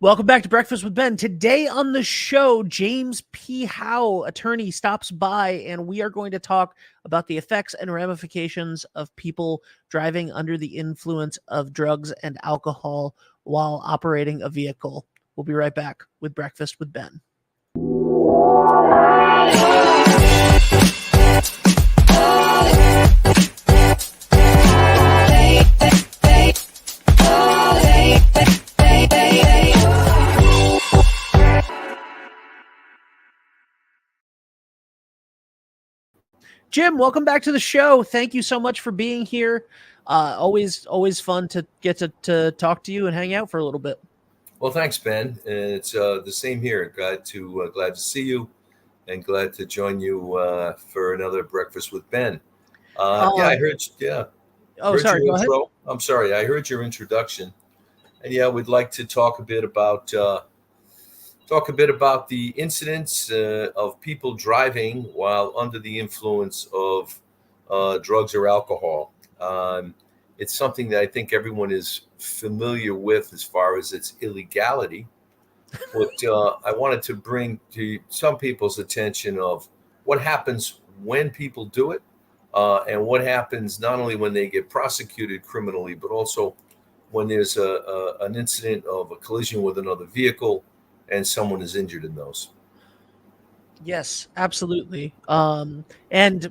Welcome back to Breakfast with Ben. Today on the show, James P. Howe, attorney, stops by, and we are going to talk about the effects and ramifications of people driving under the influence of drugs and alcohol while operating a vehicle. We'll be right back with Breakfast with Ben. Jim, welcome back to the show. Thank you so much for being here. Always fun to get to talk to you and hang out for a little bit. Well, thanks, Ben. It's the same here. Glad to see you, and glad to join you for another Breakfast with Ben. I heard. Yeah, Oh, heard sorry. your Go ahead. intro. I'm sorry, I heard your introduction, and yeah, we'd like to talk a bit about the incidents of people driving while under the influence of drugs or alcohol. It's something that I think everyone is familiar with as far as its illegality. But I wanted to bring to some people's attention of what happens when people do it, and what happens not only when they get prosecuted criminally, but also when there's an incident of a collision with another vehicle and someone is injured in those. Yes, absolutely. And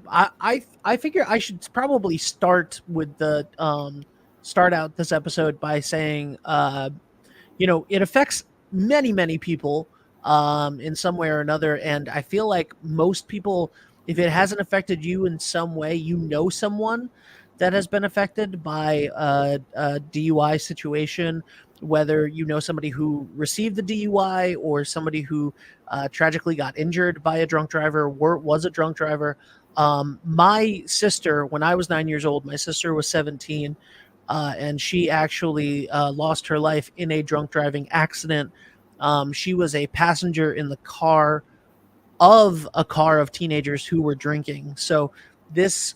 I figure I should probably start out this episode by saying, it affects many people in some way or another, and I feel like most people, if it hasn't affected you in some way, you know someone that has been affected by a DUI situation, whether you know somebody who received the DUI or somebody who tragically got injured by a drunk driver, was a drunk driver. My sister, when I was 9 years old, my sister was 17, and she actually lost her life in a drunk driving accident. She was a passenger in the car of teenagers who were drinking. So this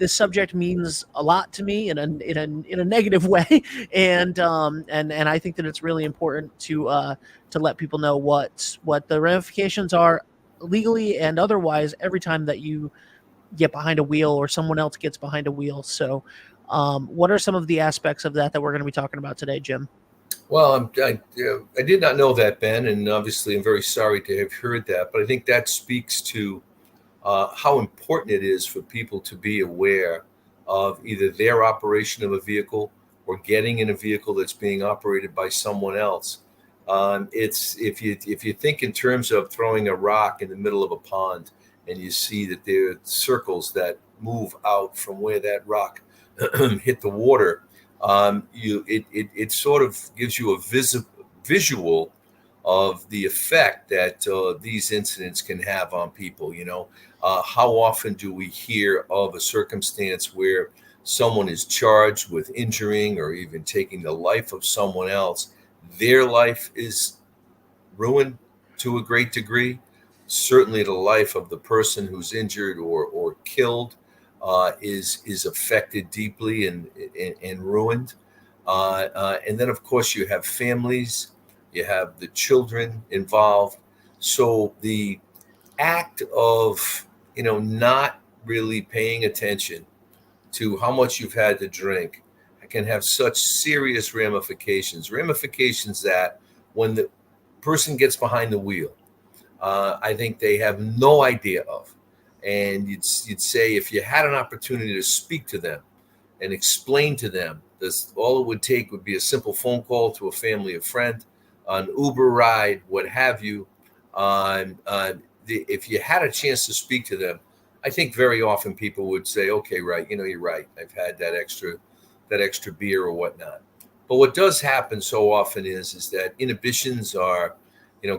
subject means a lot to me in a negative way, and I think that it's really important to let people know what the ramifications are legally and otherwise every time that you get behind a wheel or someone else gets behind a wheel. So, what are some of the aspects of that we're going to be talking about today, Jim? Well, I did not know that, Ben, and obviously I'm very sorry to have heard that. But I think that speaks to how important it is for people to be aware of either their operation of a vehicle or getting in a vehicle that's being operated by someone else. It's if you think in terms of throwing a rock in the middle of a pond, and you see that there are circles that move out from where that rock hit the water. It sort of gives you a visual of the effect that these incidents can have on people. How often do we hear of a circumstance where someone is charged with injuring or even taking the life of someone else? Their life is ruined to a great degree. Certainly, the life of the person who's injured or killed is affected deeply and ruined. And then, of course, you have families, you have the children involved. So the act of not really paying attention to how much you've had to drink can have such serious ramifications that when the person gets behind the wheel, I think they have no idea of. And you'd say if you had an opportunity to speak to them and explain to them this, all it would take would be a simple phone call to a family, a friend, an Uber ride, what have you. If you had a chance to speak to them, I think very often people would say, okay, right, you're right. I've had that extra beer or whatnot. But what does happen so often is that inhibitions are,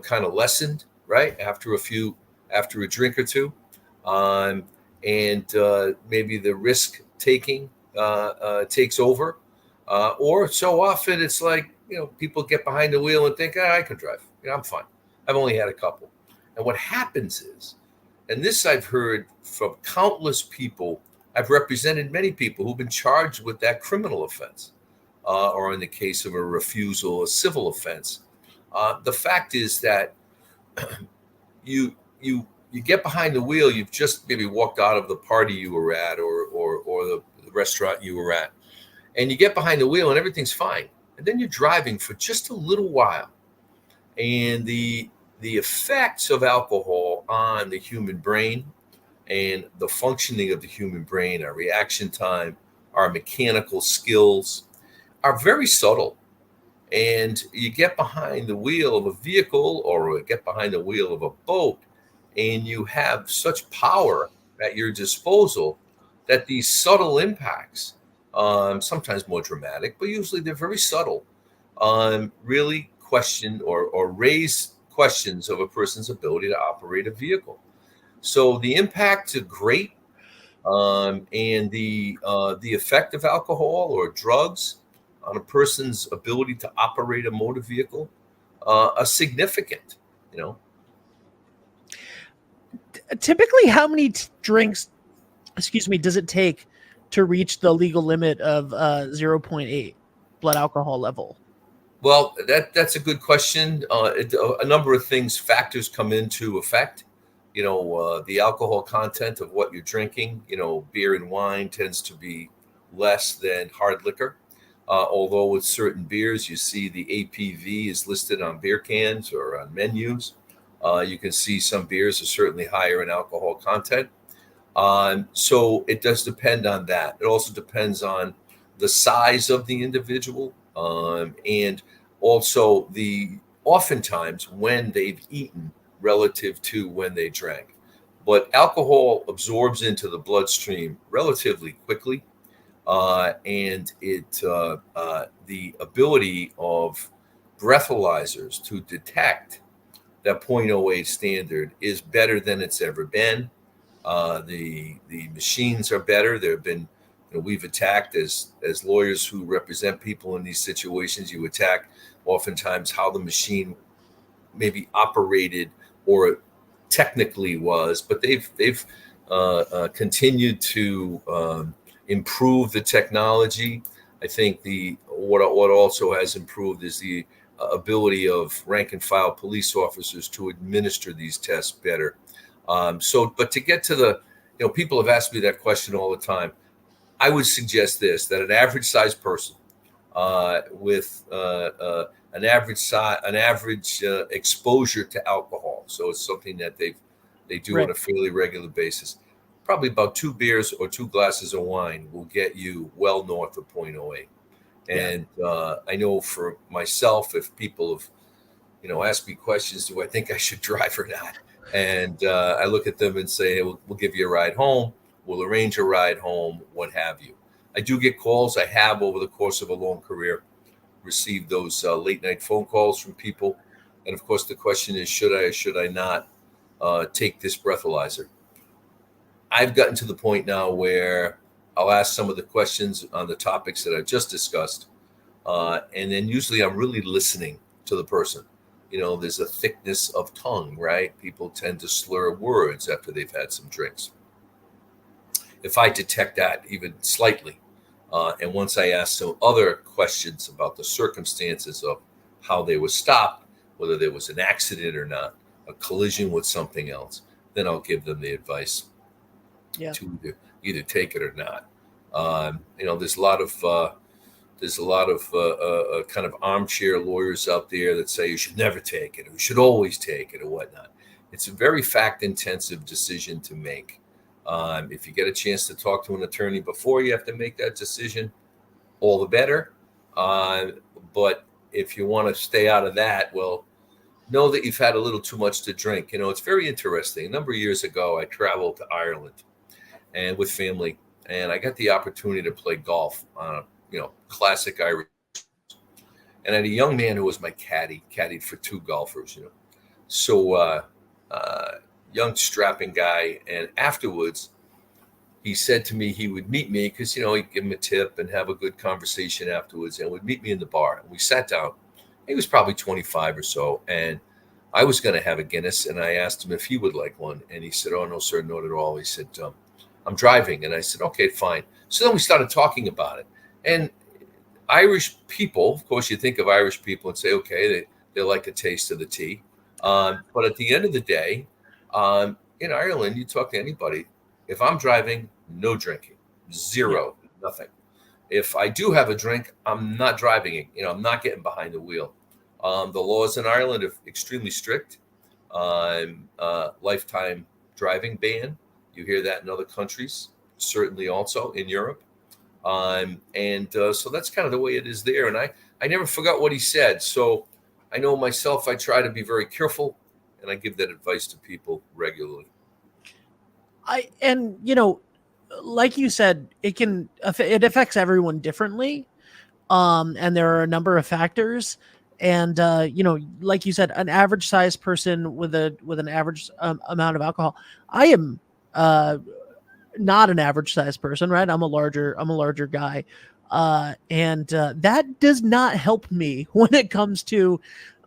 kind of lessened, right? After a drink or two. And maybe the risk taking takes over. Or so often it's like, people get behind the wheel and think, I can drive. I'm fine. I've only had a couple. And what happens is, and this I've heard from countless people, I've represented many people who've been charged with that criminal offense, or in the case of a refusal, a civil offense. The fact is that you you get behind the wheel. You've just maybe walked out of the party you were at, or the restaurant you were at, and you get behind the wheel and everything's fine. And then you're driving for just a little while, and the effects of alcohol on the human brain and the functioning of the human brain, our reaction time, our mechanical skills are very subtle. And you get behind the wheel of a vehicle or get behind the wheel of a boat, and you have such power at your disposal that these subtle impacts, sometimes more dramatic, but usually they're very subtle, really question or raise questions of a person's ability to operate a vehicle. So the impacts are great, and the effect of alcohol or drugs on a person's ability to operate a motor vehicle are significant. You know, Typically, how many drinks, excuse me, does it take to reach the legal limit of 0.8 blood alcohol level? well, that's a good question. A number of factors come into effect. The alcohol content of what you're drinking. Beer and wine tends to be less than hard liquor. Although with certain beers, you see the APV is listed on beer cans or on menus. You can see some beers are certainly higher in alcohol content. So it does depend on that. It also depends on the size of the individual, and also oftentimes when they've eaten relative to when they drank. But alcohol absorbs into the bloodstream relatively quickly, and the ability of breathalyzers to detect that 0.08 standard is better than it's ever been. The machines are better. There have been, we've attacked as lawyers who represent people in these situations. You attack oftentimes how the machine maybe operated or technically was, but they've continued to improve the technology. I think what also has improved is the ability of rank and file police officers to administer these tests better. But to get to people have asked me that question all the time. I would suggest that an average sized person with an average exposure to alcohol, so it's something that they do on a fairly regular basis. Probably about 2 beers or 2 glasses of wine will get you well north of 0.08. And I know for myself, if people have, asked me questions, do I think I should drive or not? And I look at them and say, hey, we'll give you a ride home. We'll arrange a ride home, what have you. I do get calls. I have, over the course of a long career, received those late night phone calls from people. And of course, the question is, should I or should I not take this breathalyzer? I've gotten to the point now where I'll ask some of the questions on the topics that I've just discussed. And then usually I'm really listening to the person. There's a thickness of tongue, right? People tend to slur words after they've had some drinks. If I detect that even slightly, and once I ask some other questions about the circumstances of how they were stopped, whether there was an accident or not, a collision with something else, then I'll give them the advice to either take it or not. There's a lot of kind of armchair lawyers out there that say you should never take it, or you should always take it, or whatnot. It's a very fact-intensive decision to make. If you get a chance to talk to an attorney before you have to make that decision, all the better. But if you want to stay out of that, well, know that you've had a little too much to drink. It's very interesting. A number of years ago, I traveled to Ireland and with family, and I got the opportunity to play golf on classic Irish. And I had a young man who was my caddied for 2 golfers. So young strapping guy, and afterwards he said to me he would meet me because he'd give him a tip and have a good conversation afterwards, and would meet me in the bar. And we sat down. He was probably 25 or so, and I was going to have a Guinness, and I asked him if he would like one, and he said, "Oh no, sir, not at all." He said, "I'm driving," and I said, "Okay, fine." So then we started talking about it, and Irish people, of course, you think of Irish people and say, okay, they like a taste of the tea. But at the end of the day, in Ireland, you talk to anybody. If I'm driving, no drinking, Yeah. zero, nothing. If I do have a drink, I'm not driving it. I'm not getting behind the wheel. The laws in Ireland are extremely strict. Lifetime driving ban. You hear that in other countries, certainly also in Europe. So that's kind of the way it is there. And I never forgot what he said. So I know myself, I try to be very careful, and I give that advice to people regularly. And like you said, it affects everyone differently. And there are a number of factors. And like you said, an average size person with an average amount of alcohol. I am not an average size person, right? I'm a larger guy. That does not help me when it comes to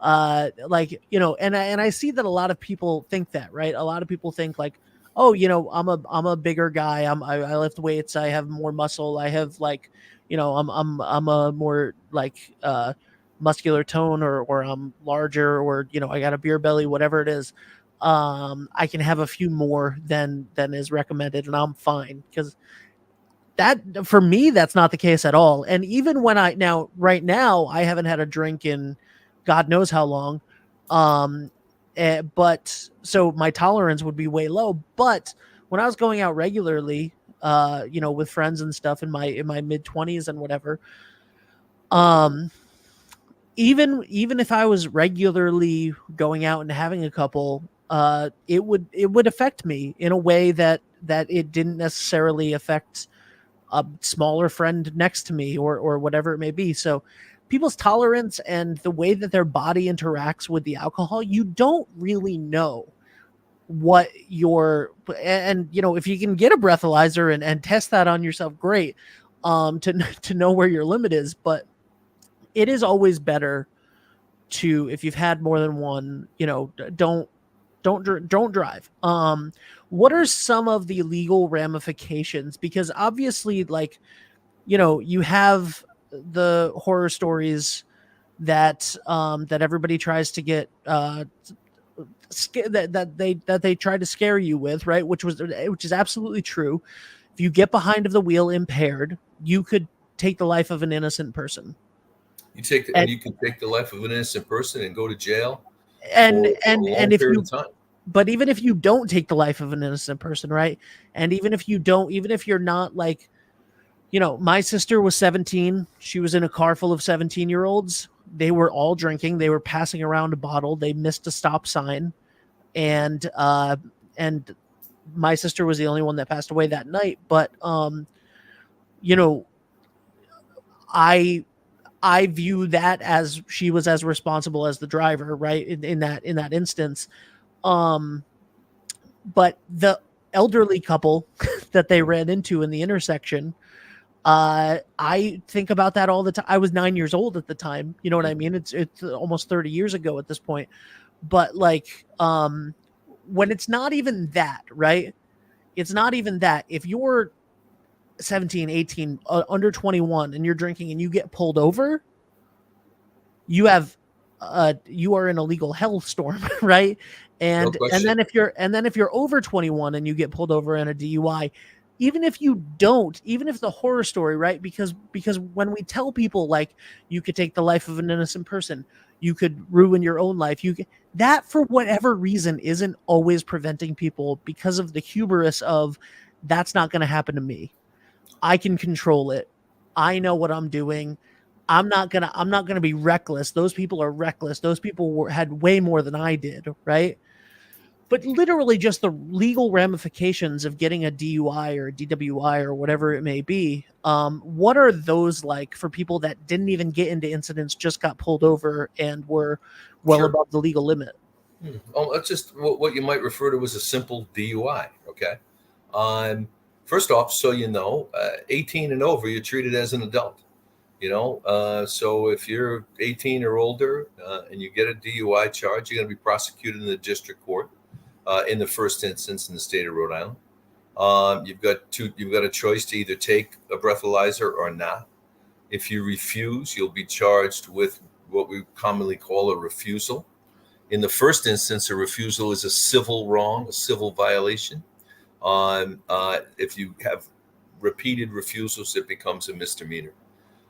and I see that a lot of people think that, right? A lot of people think like, oh, I'm a bigger guy. I lift weights. I have more muscle. I have I'm a more muscular tone, or I'm larger, or I got a beer belly, whatever it is. I can have a few more than is recommended, and I'm fine, because that, for me, that's not the case at all. And even when right now, I haven't had a drink in God knows how long. Um, but so my tolerance would be way low. But when I was going out regularly, with friends and stuff in my mid 20s and whatever, um, even if I was regularly going out and having a couple, it would affect me in a way that it didn't necessarily affect a smaller friend next to me, or whatever it may be. So people's tolerance and the way that their body interacts with the alcohol, you don't really know what your and if you can get a breathalyzer and test that on yourself, great, to know where your limit is. But it is always better to, if you've had more than one, don't drive. What are some of the legal ramifications? Because obviously, like, you have the horror stories that everybody tries to get that they try to scare you with, right? Which is absolutely true. If you get behind of the wheel impaired, you could take the life of an innocent person. And You can take the life of an innocent person and go to jail and for a and long and if period you of time. but even if you don't take the life of an innocent person, right? And even if you're not like, my sister was 17. She was in a car full of 17-year-olds. They were all drinking. They were passing around a bottle. They missed a stop sign. And my sister was the only one that passed away that night. But you know, I I view that as she was as responsible as the driver, right? In that instance. Um but the elderly couple that they ran into in the intersection, I think about that all the time. I was 9 years old at the time. You know what I mean? It's almost 30 years ago at this point. But like, when it's not even that, right? It's not even that. If you're 17, 18, under 21, and you're drinking and you get pulled over, you are in a legal hellstorm, right? No question. And then if you're over 21 and you get pulled over in a DUI, even if the horror story, right? Because when we tell people, like, you could take the life of an innocent person, you could ruin your own life, that, for whatever reason, isn't always preventing people, because of the hubris of, that's not going to happen to me. I can control it. I know what I'm doing. I'm not gonna be reckless. Those people are reckless. Those people had way more than I did, right? But literally, just the legal ramifications of getting a DUI or a DWI or whatever it may be. What are those like for people that didn't even get into incidents, just got pulled over and were well Sure. above the legal limit? Oh, that's just what you might refer to as a simple DUI. Okay. Um, First off, so 18 and over, you're treated as an adult. So if you're 18 or older and you get a DUI charge, you're going to be prosecuted in the district court in the first instance in the state of Rhode Island. You've got a choice to either take a breathalyzer or not. If you refuse, you'll be charged with what we commonly call a refusal. In the first instance, a refusal is a civil wrong, a civil violation. If you have repeated refusals, it becomes a misdemeanor.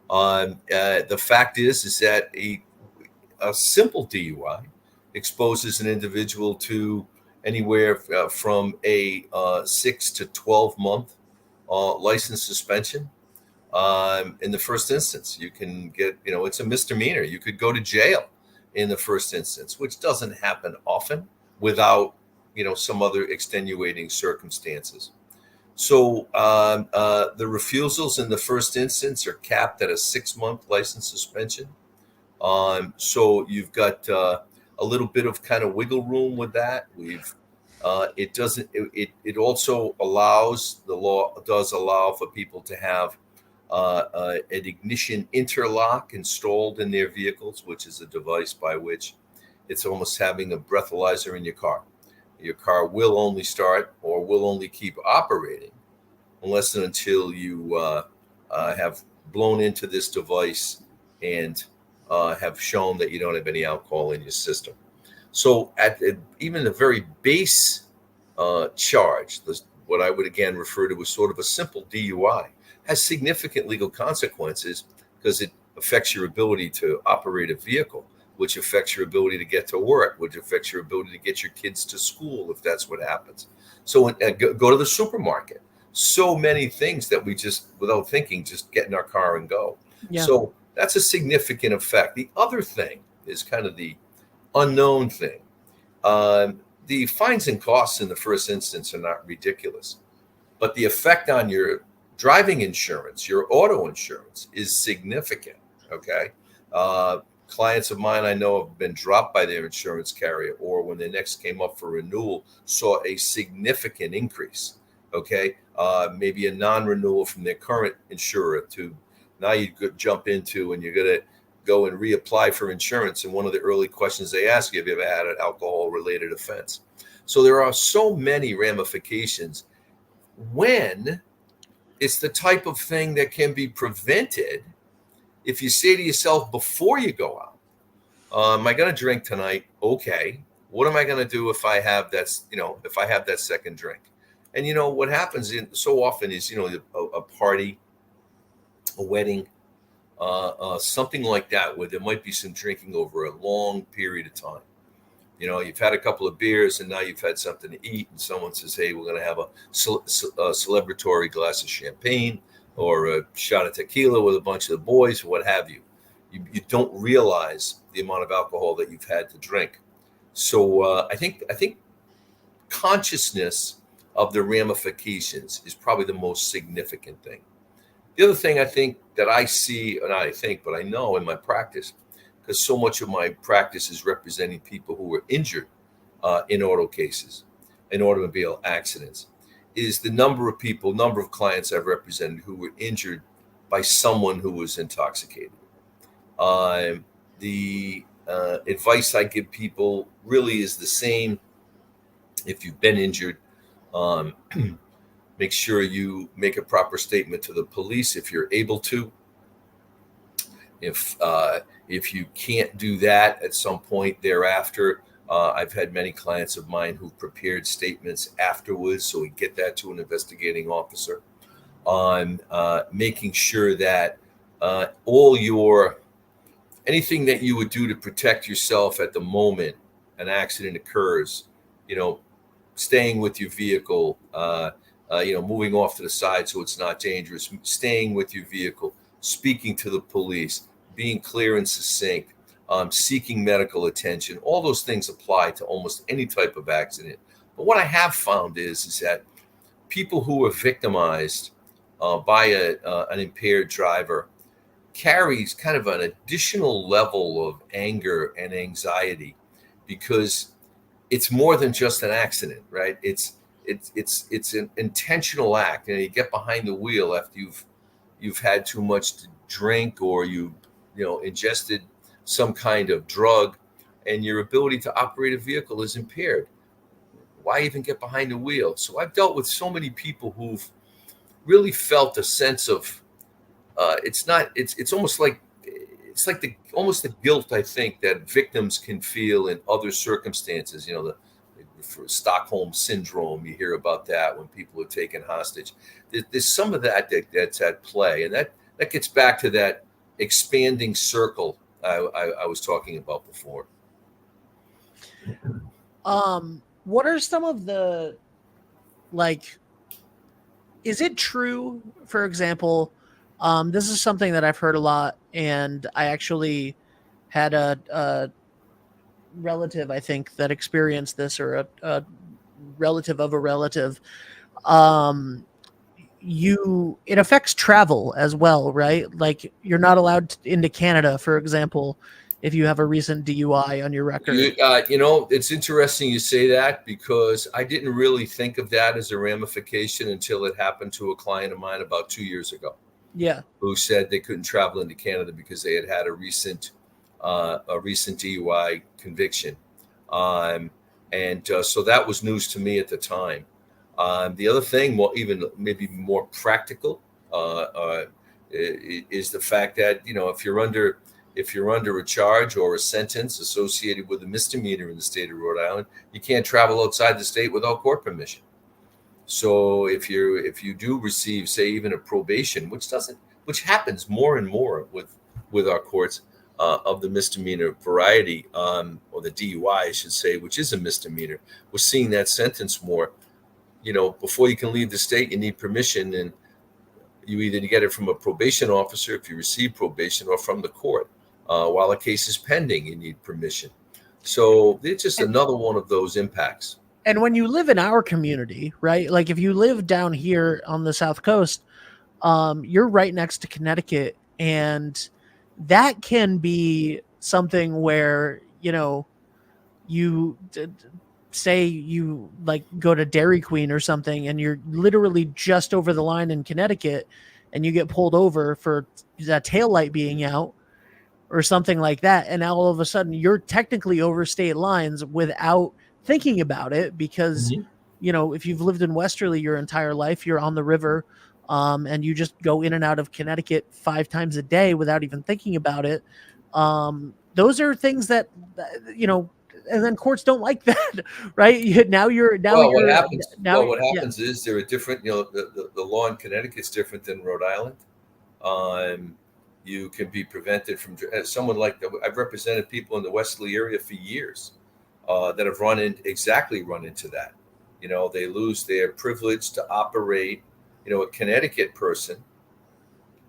The fact is that a simple DUI exposes an individual to anywhere from a 6 to 12 month license suspension. In the first instance, you can get, it's a misdemeanor. You could go to jail in the first instance, which doesn't happen often without, some other extenuating circumstances. So the refusals in the first instance are capped at a 6 month license suspension. So you've got a little bit of kind of wiggle room with that. It doesn't. It also allows, the law does allow for people to have an ignition interlock installed in their vehicles, which is a device by which it's almost having a breathalyzer in your car. Your car will only start or will only keep operating unless and until you have blown into this device and have shown that you don't have any alcohol in your system. So even the very base charge, what I would again refer to as sort of a simple DUI, has significant legal consequences because it affects your ability to operate a vehicle, which affects your ability to get to work, which affects your ability to get your kids to school if that's what happens. So go to the supermarket. So many things that we just, without thinking, just get in our car and go. Yeah. So that's a significant effect. The other thing is kind of the unknown thing. The fines and costs in the first instance are not ridiculous, but the effect on your driving insurance, your auto insurance, is significant. Okay. Clients of mine I know have been dropped by their insurance carrier, or when they next came up for renewal, saw a significant increase. Okay. Maybe a non-renewal from their current insurer to now you could jump into, and you're going to go and reapply for insurance. And one of the early questions they ask you, have you ever had an alcohol related offense? So there are so many ramifications when it's the type of thing that can be prevented. If you say to yourself before you go out, am I going to drink tonight? Okay. What am I going to do if I have that second drink? And what happens so often is, a party, a wedding, something like that, where there might be some drinking over a long period of time. You've had a couple of beers and now you've had something to eat, and someone says, hey, we're going to have a celebratory glass of champagne or a shot of tequila with a bunch of the boys, or what have you. You don't realize the amount of alcohol that you've had to drink. So I think consciousness of the ramifications is probably the most significant thing. The other thing I think that I see, and but I know in my practice, because so much of my practice is representing people who were injured in auto cases, in automobile accidents, is the number of clients I've represented who were injured by someone who was intoxicated. The advice I give people really is the same. If you've been injured, make sure you make a proper statement to the police if you're able to. If you can't do that at some point thereafter, I've had many clients of mine who've prepared statements afterwards, so we get that to an investigating officer on making sure that anything that you would do to protect yourself at the moment an accident occurs, staying with your vehicle, moving off to the side so it's not dangerous, staying with your vehicle, speaking to the police, being clear and succinct, seeking medical attention. All those things apply to almost any type of accident. But what I have found is that people who are victimized by an impaired driver carries kind of an additional level of anger and anxiety, because it's more than just an accident, right? It's an intentional act. You get behind the wheel after you've had too much to drink, or you ingested some kind of drug, and your ability to operate a vehicle is impaired. Why even get behind the wheel? So I've dealt with so many people who've really felt a sense of it's almost like it's like the almost the guilt I think that victims can feel in other circumstances. For Stockholm syndrome, you hear about that when people are taken hostage. There's some of that's at play, and that gets back to that expanding circle I was talking about before. What are some of the, like, is it true, for example, this is something that I've heard a lot, and I actually had a relative, I think, that experienced this, or a relative of a relative. Um, it affects travel as well, right? Like, you're not allowed into Canada, for example, if you have a recent DUI on your record. It's interesting you say that, because I didn't really think of that as a ramification until it happened to a client of mine about 2 years ago, Yeah. who said they couldn't travel into Canada because they had a recent DUI conviction, and so that was news to me at the time. The other thing, well, even maybe more practical, is the fact that if you're under a charge or a sentence associated with a misdemeanor in the state of Rhode Island, you can't travel outside the state without court permission. So if you do receive, say, even a probation, which happens more and more with our courts, of the misdemeanor variety, or the DUI, I should say, which is a misdemeanor, we're seeing that sentence more. Before you can leave the state, you need permission, and you either get it from a probation officer if you receive probation, or from the court. While a case is pending, you need permission. So it's just another one of those impacts. And when you live in our community, right? Like, if you live down here on the South Coast, you're right next to Connecticut, and that can be something where, you say you, like, go to Dairy Queen or something, and you're literally just over the line in Connecticut, and you get pulled over for that taillight being out or something like that, and now all of a sudden you're technically over state lines without thinking about it, because if you've lived in Westerly your entire life, you're on the river, and you just go in and out of Connecticut 5 times a day without even thinking about it. Those are things that, and then courts don't like that, right? What happens is there are different, the law in Connecticut's different than Rhode Island. You can be prevented from, someone I've represented people in the Westerly area for years, that have run into that. They lose their privilege to operate. A Connecticut person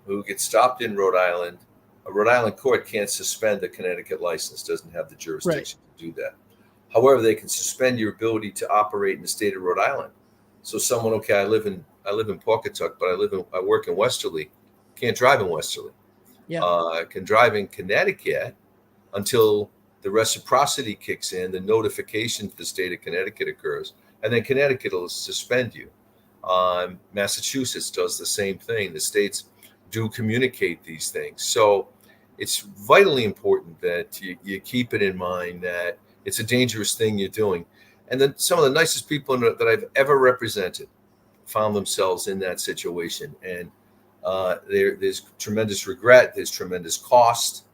who gets stopped in Rhode Island, a Rhode Island court can't suspend a Connecticut license, doesn't have the jurisdiction to do that. However, they can suspend your ability to operate in the state of Rhode Island. So someone, okay, I live in Pawcatuck, but I work in Westerly, can't drive in Westerly. Can drive in Connecticut until the reciprocity kicks in, the notification to the state of Connecticut occurs, and then Connecticut will suspend you. Massachusetts does the same thing. The states do communicate these things. So it's vitally important that you keep it in mind that it's a dangerous thing you're doing. And then some of the nicest people that I've ever represented found themselves in that situation. And there's tremendous regret, there's tremendous cost,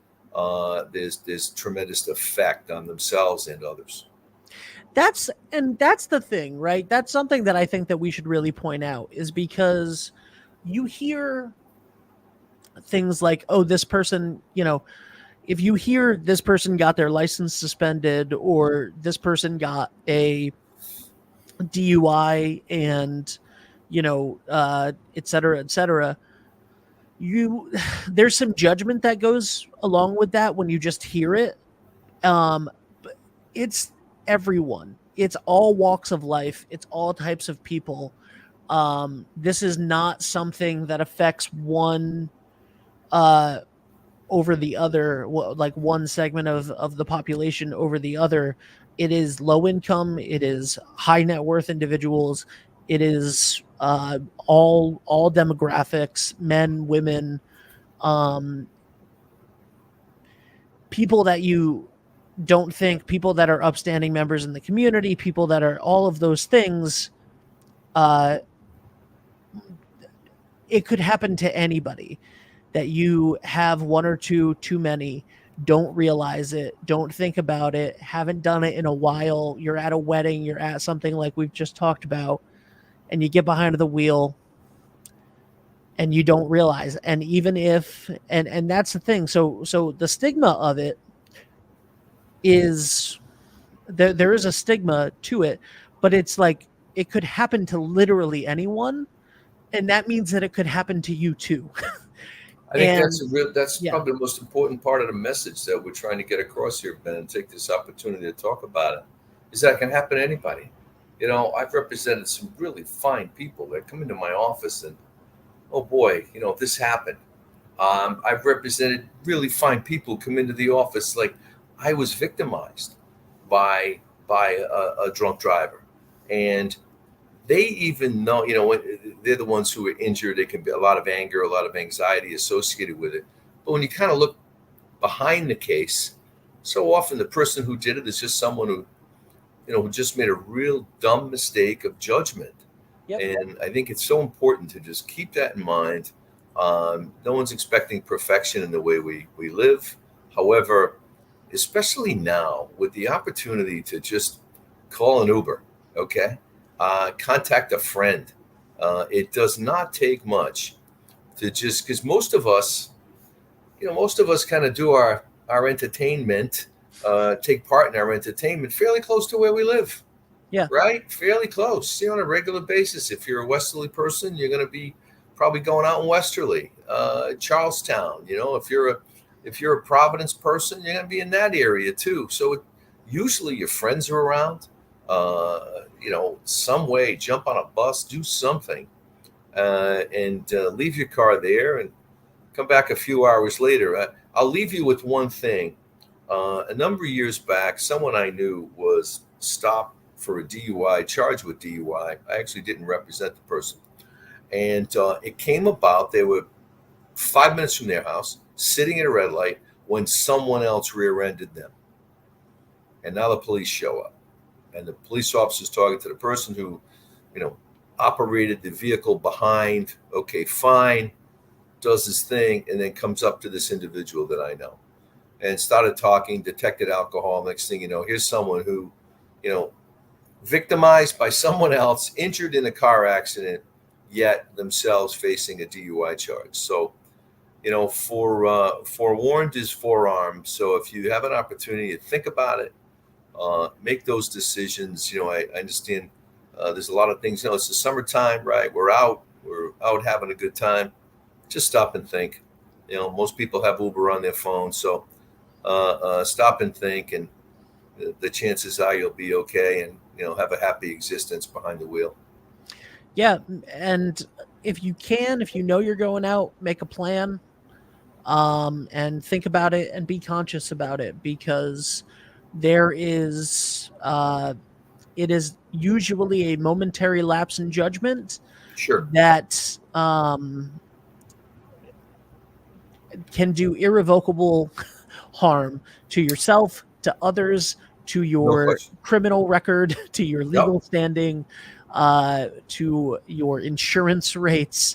there's tremendous effect on themselves and others. That's the thing, right? That's something that I think that we should really point out, is because you hear things like, oh, this person, if you hear this person got their license suspended, or this person got a DUI, and, et cetera, there's some judgment that goes along with that when you just hear it. But it's everyone. It's all walks of life. It's all types of people. This is not something that affects one over the other, like one segment of the population over the other. It is low income. It is high net worth individuals. It is all demographics, men, women, people that you don't think, people that are upstanding members in the community, people that are all of those things. It could happen to anybody. that you have one or two too many, don't realize it, don't think about it, haven't done it in a while, you're at a wedding, you're at something like we've just talked about, and you get behind the wheel and you don't realize. And even if and that's the thing. So the stigma of it is there is a stigma to it, but it's like it could happen to literally anyone, and that means that it could happen to you too. I think And that's yeah, probably the most important part of the message that we're trying to get across here, Ben, and take this opportunity to talk about it, is that it can happen to anybody. I've represented some really fine people that come into my office and, oh boy, this happened. I've represented really fine people who come into the office like I was victimized by a drunk driver, and they even know, when they're the ones who are injured. There can be a lot of anger, a lot of anxiety associated with it. But when you kind of look behind the case, so often the person who did it is just someone who just made a real dumb mistake of judgment. yep, And I think it's so important to just keep that in mind. No one's expecting perfection in the way we live. However, especially now with the opportunity to just call an Uber, okay? Contact a friend. It does not take much to just, because most of us kind of do our entertainment, take part in our entertainment fairly close to where we live, yeah, right? Fairly close. See, on a regular basis. If you're a Westerly person, you're going to be probably going out in Westerly, Charlestown. If you're a Providence person, you're going to be in that area too. So usually your friends are around. Some way, jump on a bus, do something, and leave your car there and come back a few hours later. I'll leave you with one thing. A number of years back, someone I knew was stopped for a DUI, charged with DUI. I actually didn't represent the person. And it came about, they were 5 minutes from their house, sitting at a red light, when someone else rear-ended them. And now the police show up. And the police officer's talking to the person who, operated the vehicle behind. Okay, fine, does his thing, and then comes up to this individual that I know and started talking, detected alcohol. Next thing you know, here's someone who, victimized by someone else, injured in a car accident, yet themselves facing a DUI charge. So, forewarned is forearmed. So if you have an opportunity to think about it, make those decisions. I understand there's a lot of things. It's the summertime, right? We're out having a good time. Just stop and think. Most people have Uber on their phone, so stop and think, and the chances are you'll be okay, and have a happy existence behind the wheel. yeah. And if you know you're going out, make a plan, and think about it and be conscious about it, because there is it is usually a momentary lapse in judgment Sure. that can do irrevocable harm to yourself, to others, to No your question. criminal record, to your Yep. legal standing, to your insurance rates.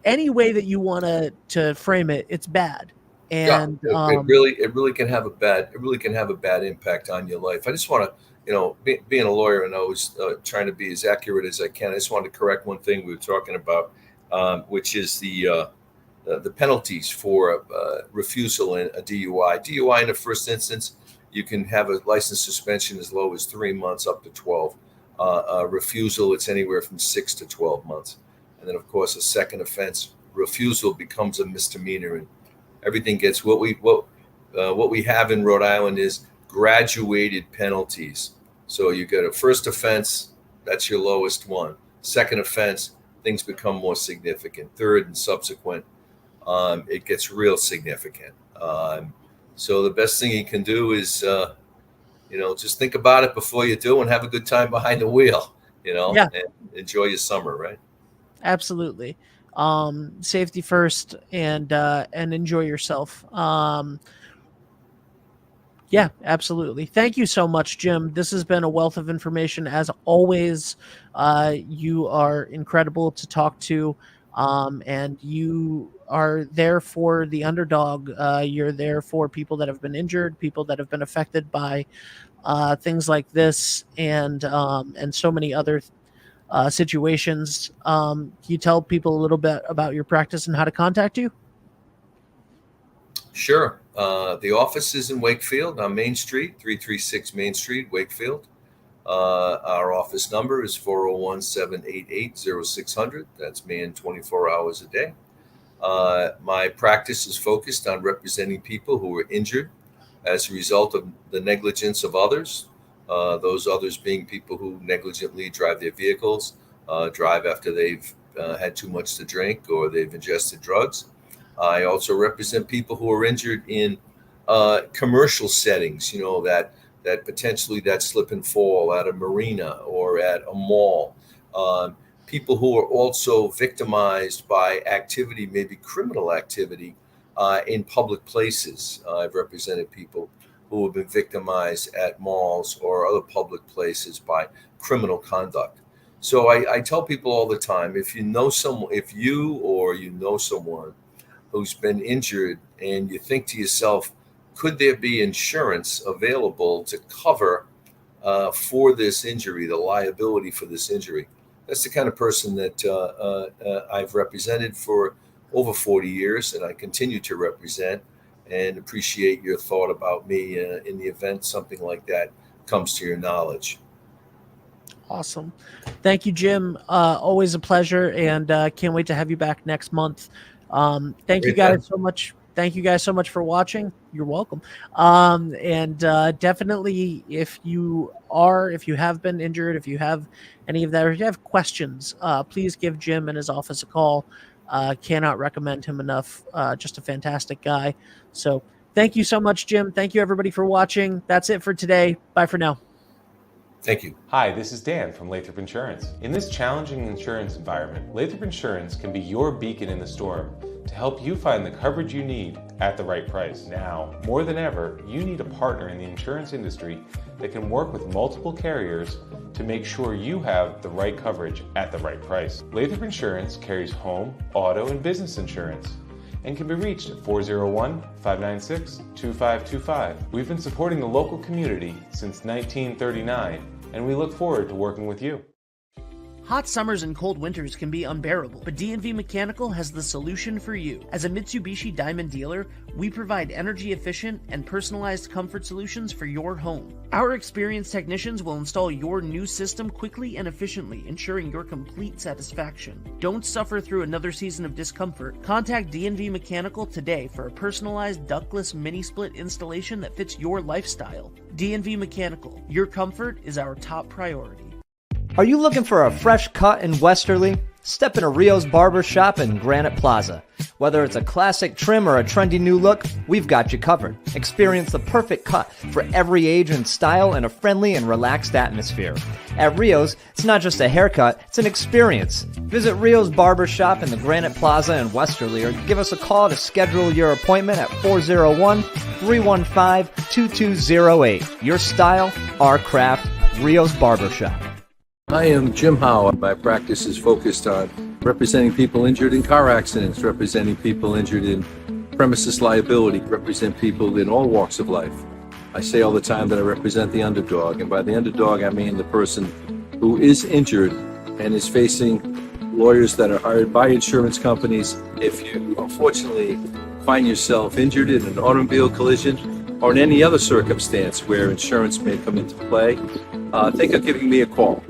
Any way that you want to frame it, it's bad. Yeah, And it really can have a bad impact on your life. I just want to, being a lawyer and always trying to be as accurate as I can. I just wanted to correct one thing we were talking about, which is the penalties for refusal in a DUI. DUI in the first instance, you can have a license suspension as low as 3 months up to 12. Refusal, it's anywhere from 6 to 12 months. And then, of course, a second offense, refusal becomes a misdemeanor, and everything gets what we have in Rhode Island is graduated penalties. So you get a first offense, that's your lowest one. Second offense, things become more significant. Third and subsequent, it gets real significant. So the best thing you can do is, just think about it before you do, and have a good time behind the wheel, yeah, and enjoy your summer, right? absolutely. Safety first, and enjoy yourself. Yeah, absolutely. Thank you so much, Jim. This has been a wealth of information as always. You are incredible to talk to, and you are there for the underdog. You're there for people that have been injured, people that have been affected by things like this, and so many other situations. Can you tell people a little bit about your practice and how to contact you? Sure. The office is in Wakefield on Main Street, 336 Main Street, Wakefield. Our office number is 401-788-0600. That's manned 24 hours a day. My practice is focused on representing people who are injured as a result of the negligence of others, those others being people who negligently drive their vehicles, drive after they've had too much to drink or they've ingested drugs. I also represent people who are injured in commercial settings, that potentially that slip and fall at a marina or at a mall. People who are also victimized by activity, maybe criminal activity, in public places. I've represented people who have been victimized at malls or other public places by criminal conduct. So I tell people all the time, if you know someone who's been injured and you think to yourself, could there be insurance available to cover for this injury, the liability for this injury? That's the kind of person that I've represented for over 40 years, and I continue to represent, and appreciate your thought about me in the event something like that comes to your knowledge. Awesome. Thank you, Jim. Always a pleasure, and can't wait to have you back next month. Thank you guys so much. Thank you guys so much for watching. You're welcome. And definitely, if you have been injured, if you have any of that, or if you have questions, please give Jim and his office a call. Cannot recommend him enough. Just a fantastic guy. So thank you so much, Jim. Thank you, everybody, for watching. That's it for today. Bye for now. Thank you. Hi, this is Dan from Lathrop Insurance. In this challenging insurance environment, Lathrop Insurance can be your beacon in the storm to help you find the coverage you need at the right price. Now, more than ever, you need a partner in the insurance industry that can work with multiple carriers to make sure you have the right coverage at the right price. Lathrop Insurance carries home, auto, and business insurance and can be reached at 401-596-2525. We've been supporting the local community since 1939, and we look forward to working with you. Hot summers and cold winters can be unbearable, but D&V Mechanical has the solution for you. As a Mitsubishi Diamond dealer, we provide energy-efficient and personalized comfort solutions for your home. Our experienced technicians will install your new system quickly and efficiently, ensuring your complete satisfaction. Don't suffer through another season of discomfort. Contact D&V Mechanical today for a personalized ductless mini-split installation that fits your lifestyle. D&V Mechanical, your comfort is our top priority. Are you looking for a fresh cut in Westerly? Step into Rio's Barber Shop in Granite Plaza. Whether it's a classic trim or a trendy new look, we've got you covered. Experience the perfect cut for every age and style in a friendly and relaxed atmosphere. At Rio's, it's not just a haircut, it's an experience. Visit Rio's Barber Shop in the Granite Plaza in Westerly or give us a call to schedule your appointment at 401-315-2208. Your style, our craft, Rio's Barber Shop. I am Jim Howe. My practice is focused on representing people injured in car accidents, representing people injured in premises liability, represent people in all walks of life. I say all the time that I represent the underdog, and by the underdog I mean the person who is injured and is facing lawyers that are hired by insurance companies. If you unfortunately find yourself injured in an automobile collision or in any other circumstance where insurance may come into play, think of giving me a call.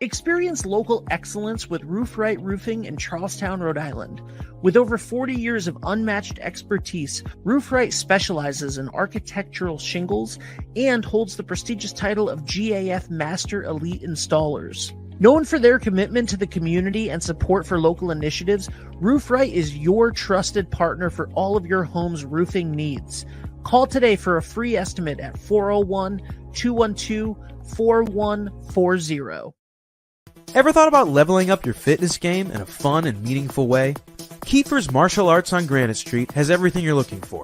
Experience local excellence with Roof Right Roofing in Charlestown, Rhode Island. With over 40 years of unmatched expertise, Roof Right specializes in architectural shingles and holds the prestigious title of GAF Master Elite Installers. Known for their commitment to the community and support for local initiatives, Roof Right is your trusted partner for all of your home's roofing needs. Call today for a free estimate at 401-212-4140. Ever thought about leveling up your fitness game in a fun and meaningful way? Kiefer's Martial Arts on Granite Street has everything you're looking for.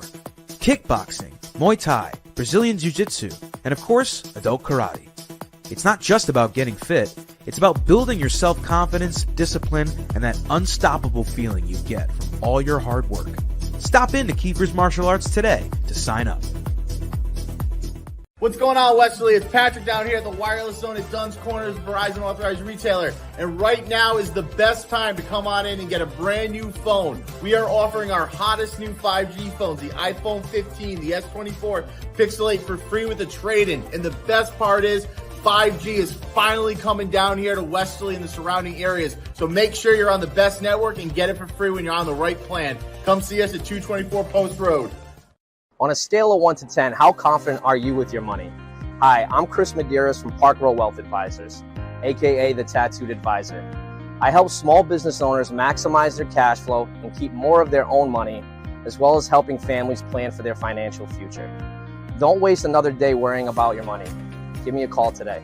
Kickboxing, Muay Thai, Brazilian Jiu-Jitsu, and of course, adult karate. It's not just about getting fit, It's about building your self-confidence, discipline, and that unstoppable feeling you get from all your hard work. Stop into Kiefer's Martial Arts today to sign up. What's going on, Westerly? It's Patrick down here at the Wireless Zone at Dunn's Corners, Verizon Authorized Retailer. And right now is the best time to come on in and get a brand new phone. We are offering our hottest new 5G phones, the iPhone 15, the S24 Pixel 8 for free with a trade-in. And the best part is 5G is finally coming down here to Westerly and the surrounding areas. So make sure you're on the best network and get it for free when you're on the right plan. Come see us at 224 Post Road. On a scale of 1 to 10, how confident are you with your money? Hi, I'm Chris Medeiros from Park Row Wealth Advisors, aka the Tattooed Advisor. I help small business owners maximize their cash flow and keep more of their own money, as well as helping families plan for their financial future. Don't waste another day worrying about your money. Give me a call today.